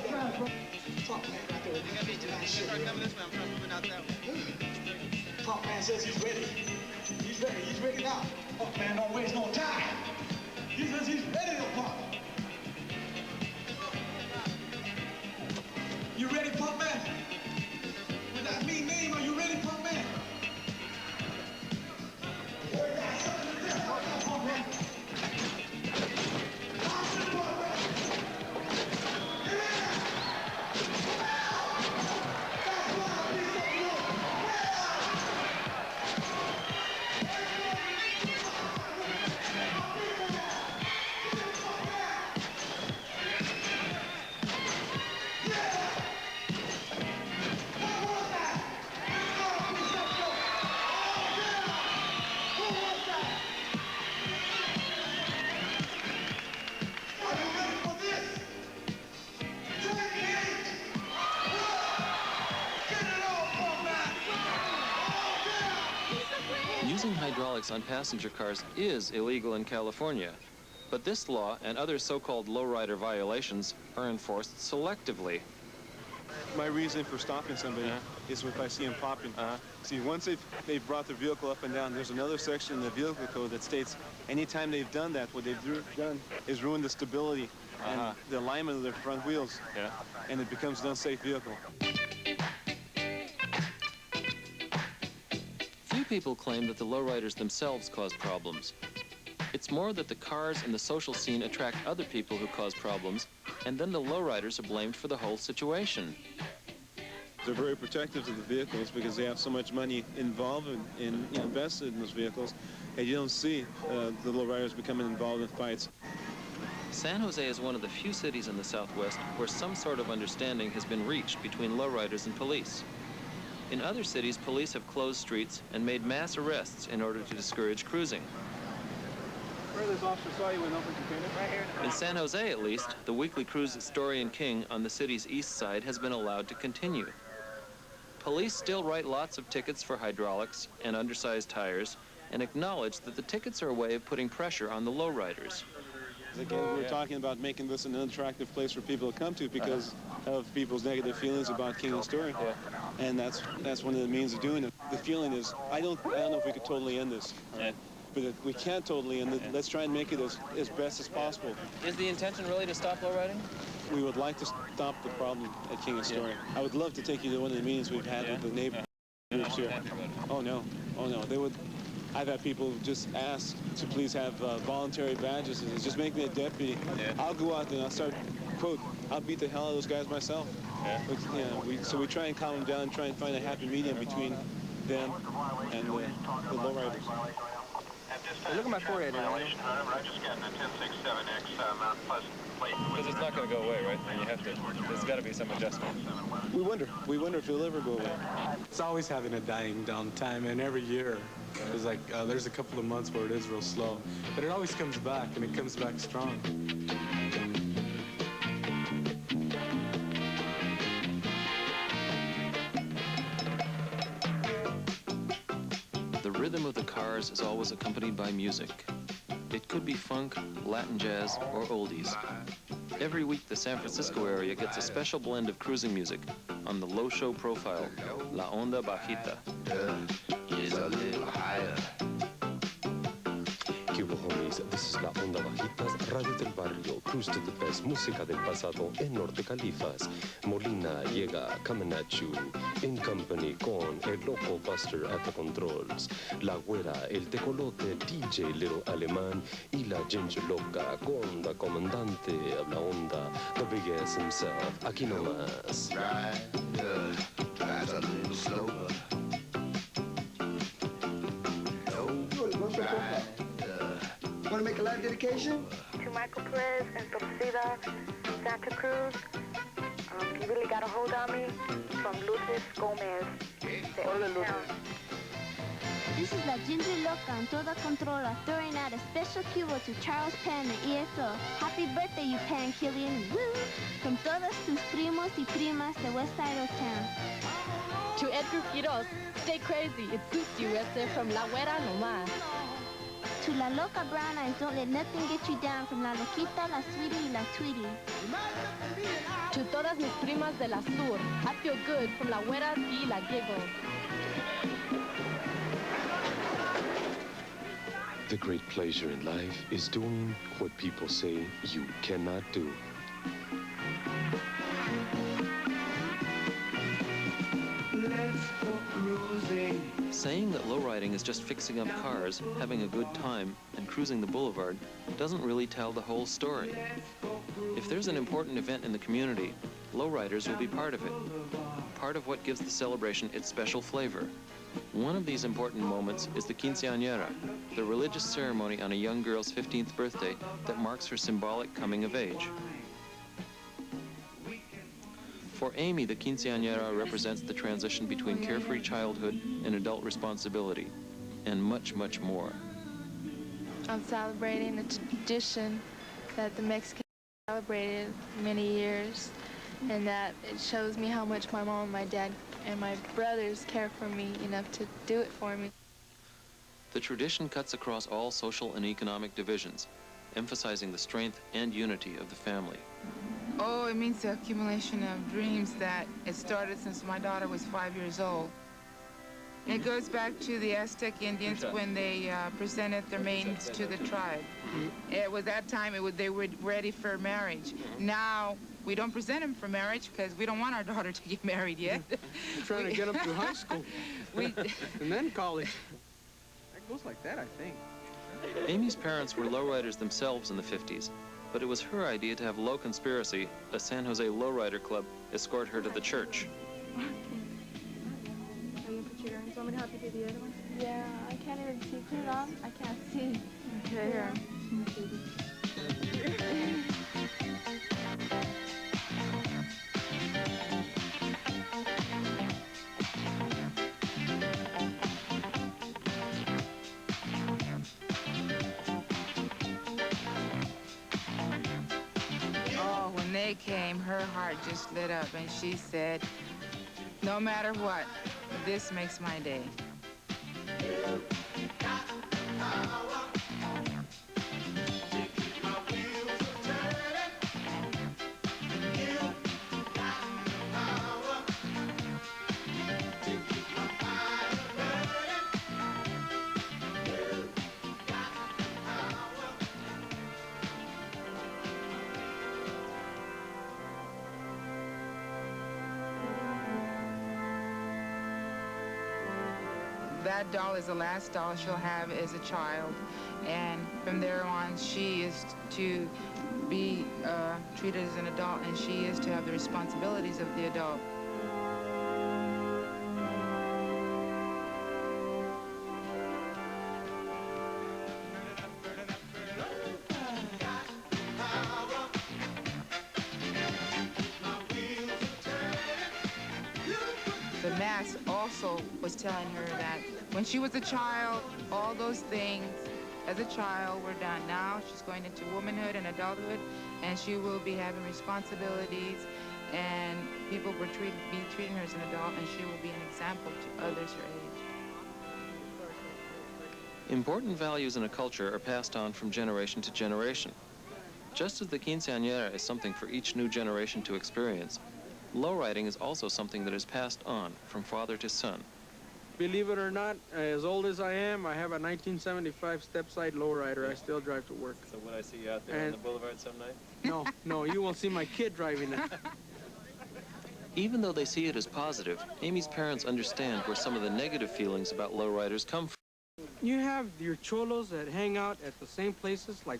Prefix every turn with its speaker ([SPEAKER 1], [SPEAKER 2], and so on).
[SPEAKER 1] Fuck man, out there. Fuck man says he's ready. He's ready. He's ready now. Fuck man, don't waste no time. He says he's ready to pump. You ready, pump man? With that mean name, are you ready, pump man? Pump man.
[SPEAKER 2] Using hydraulics on passenger cars is illegal in California, but this law and other so-called lowrider violations are enforced selectively.
[SPEAKER 3] My reason for stopping somebody is if I see them popping. See, once they've brought their vehicle up and down, there's another section in the vehicle code that states anytime they've done that, what they've done is ruin the stability and the alignment of their front wheels, and it becomes an unsafe vehicle.
[SPEAKER 2] Few people claim that the lowriders themselves cause problems. It's more that the cars and the social scene attract other people who cause problems, and then the lowriders are blamed for the whole situation.
[SPEAKER 3] They're very protective of the vehicles because they have so much money involved in invested in those vehicles, and you don't see the lowriders becoming involved in fights.
[SPEAKER 2] San Jose is one of the few cities in the Southwest where some sort of understanding has been reached between lowriders and police. In other cities, police have closed streets and made mass arrests in order to discourage cruising.
[SPEAKER 3] Where this officer saw you went over container? Right here.
[SPEAKER 2] In San Jose, at least, the weekly cruise at Story and King on the city's east side has been allowed to continue. Police still write lots of tickets for hydraulics and undersized tires and acknowledge that the tickets are a way of putting pressure on the lowriders.
[SPEAKER 3] Again, we were talking about making this an unattractive place for people to come to because of people's negative feelings about King and Story. And that's one of the means of doing it. The feeling is, I don't know if we could totally end this. But if we can't totally end it, let's try and make it as best as possible.
[SPEAKER 2] Is the intention really to stop lowriding?
[SPEAKER 3] We would like to stop the problem at King and Story. I would love to take you to one of the meetings we've had with the neighbor groups here. Oh no, they would. I've had people just ask to please have voluntary badges and just make me a deputy. I'll go out there and I'll start, quote, I'll beat the hell out of those guys myself. But, so we try and calm them down, try and find a happy medium between them and the lowriders.
[SPEAKER 4] Hey, look at my forehead.
[SPEAKER 5] I'm just getting a 1067X Mount Pleasant plate.
[SPEAKER 2] Because it's not going to go away, right? And you have to, there's got to be some adjustment.
[SPEAKER 3] We wonder if it'll ever go away.
[SPEAKER 6] It's always having a dying down time, and every year there's like, there's a couple of months where it is real slow. But it always comes back, and it comes back strong.
[SPEAKER 2] The rhythm of the cars is always accompanied by music. It could be funk, Latin jazz, or oldies. Every week, the San Francisco area gets a special blend of cruising music on the low show profile, La Onda Bajita.
[SPEAKER 7] Is a little higher. Cuba homies, this is La Onda Bajitas, Radio del Barrio, cruise to the best, música del pasado en Norte Califas. Molina llega, coming at you, in company con el loco Buster at the controls. La güera, el tecolote, DJ Little Alemán, y la ginger loca con la comandante of La Onda, the big ass himself, aquí nomás.
[SPEAKER 8] Drives a little slower.
[SPEAKER 1] Want to make a live dedication?
[SPEAKER 9] To Michael Perez and Torcida, Santa Cruz. You really got a hold on me. From Lucis Gomez.
[SPEAKER 10] This is La Ginger Loca and Toda Controla throwing out a special cubo to Charles Pan and ESO. Happy birthday, you Pan Killian. Woo! From todos tus primos y primas the west side of town.
[SPEAKER 11] To Edgar Quiroz, stay crazy. It suits you, Esther, from La Güera Nomás.
[SPEAKER 10] To la loca brown eyes, don't let nothing get you down. From la loquita, la sweetie, la tweetie.
[SPEAKER 11] To todas mis primas de la sur, I feel good from la güera y la giggle.
[SPEAKER 7] The great pleasure in life is doing what people say you cannot do.
[SPEAKER 8] Let's go cruising.
[SPEAKER 2] Saying that lowriding is just fixing up cars, having a good time, and cruising the boulevard doesn't really tell the whole story. If there's an important event in the community, lowriders will be part of it, part of what gives the celebration its special flavor. One of these important moments is the quinceañera, the religious ceremony on a young girl's 15th birthday that marks her symbolic coming of age. For Amy, the quinceañera represents the transition between carefree childhood and adult responsibility, and much, much more.
[SPEAKER 12] I'm celebrating a tradition that the Mexicans celebrated many years, and that it shows me how much my mom and my dad and my brothers care for me enough to do it for me.
[SPEAKER 2] The tradition cuts across all social and economic divisions, emphasizing the strength and unity of the family.
[SPEAKER 13] Oh, it means the accumulation of dreams that it started since my daughter was 5 years old. It goes back to the Aztec Indians when they presented their maidens to the tribe. It was that time they were ready for marriage. Now, we don't present them for marriage because we don't want our daughter to get married yet.
[SPEAKER 14] We're trying to get them through high school and then college. That goes like that, I think.
[SPEAKER 2] Amy's parents were lowriders themselves in the 50s, but it was her idea to have Low Conspiracy, a San Jose lowrider club, escort her to the church.
[SPEAKER 11] Are you gonna put your earrings? Want me to help you do the other one?
[SPEAKER 12] Yeah, I can't even see. Put it on. I can't see.
[SPEAKER 11] Okay, here.
[SPEAKER 13] Oh, when they came, her heart just lit up, and she said, no matter what, this makes my day. That doll is the last doll she'll have as a child, and from there on she is to be treated as an adult, and she is to have the responsibilities of the adult. The Mass also was telling her that when she was a child, all those things as a child were done. Now she's going into womanhood and adulthood, and she will be having responsibilities, and people will be treating her as an adult, and she will be an example to others her age.
[SPEAKER 2] Important values in a culture are passed on from generation to generation. Just as the quinceañera is something for each new generation to experience, lowriding is also something that is passed on from father to son.
[SPEAKER 14] Believe it or not, as old as I am, I have a 1975 step-side lowrider I still drive to work.
[SPEAKER 2] So would I see you out there on the boulevard some night?
[SPEAKER 14] No, you won't see my kid driving it.
[SPEAKER 2] Even though they see it as positive, Amy's parents understand where some of the negative feelings about lowriders come from.
[SPEAKER 14] You have your cholos that hang out at the same places like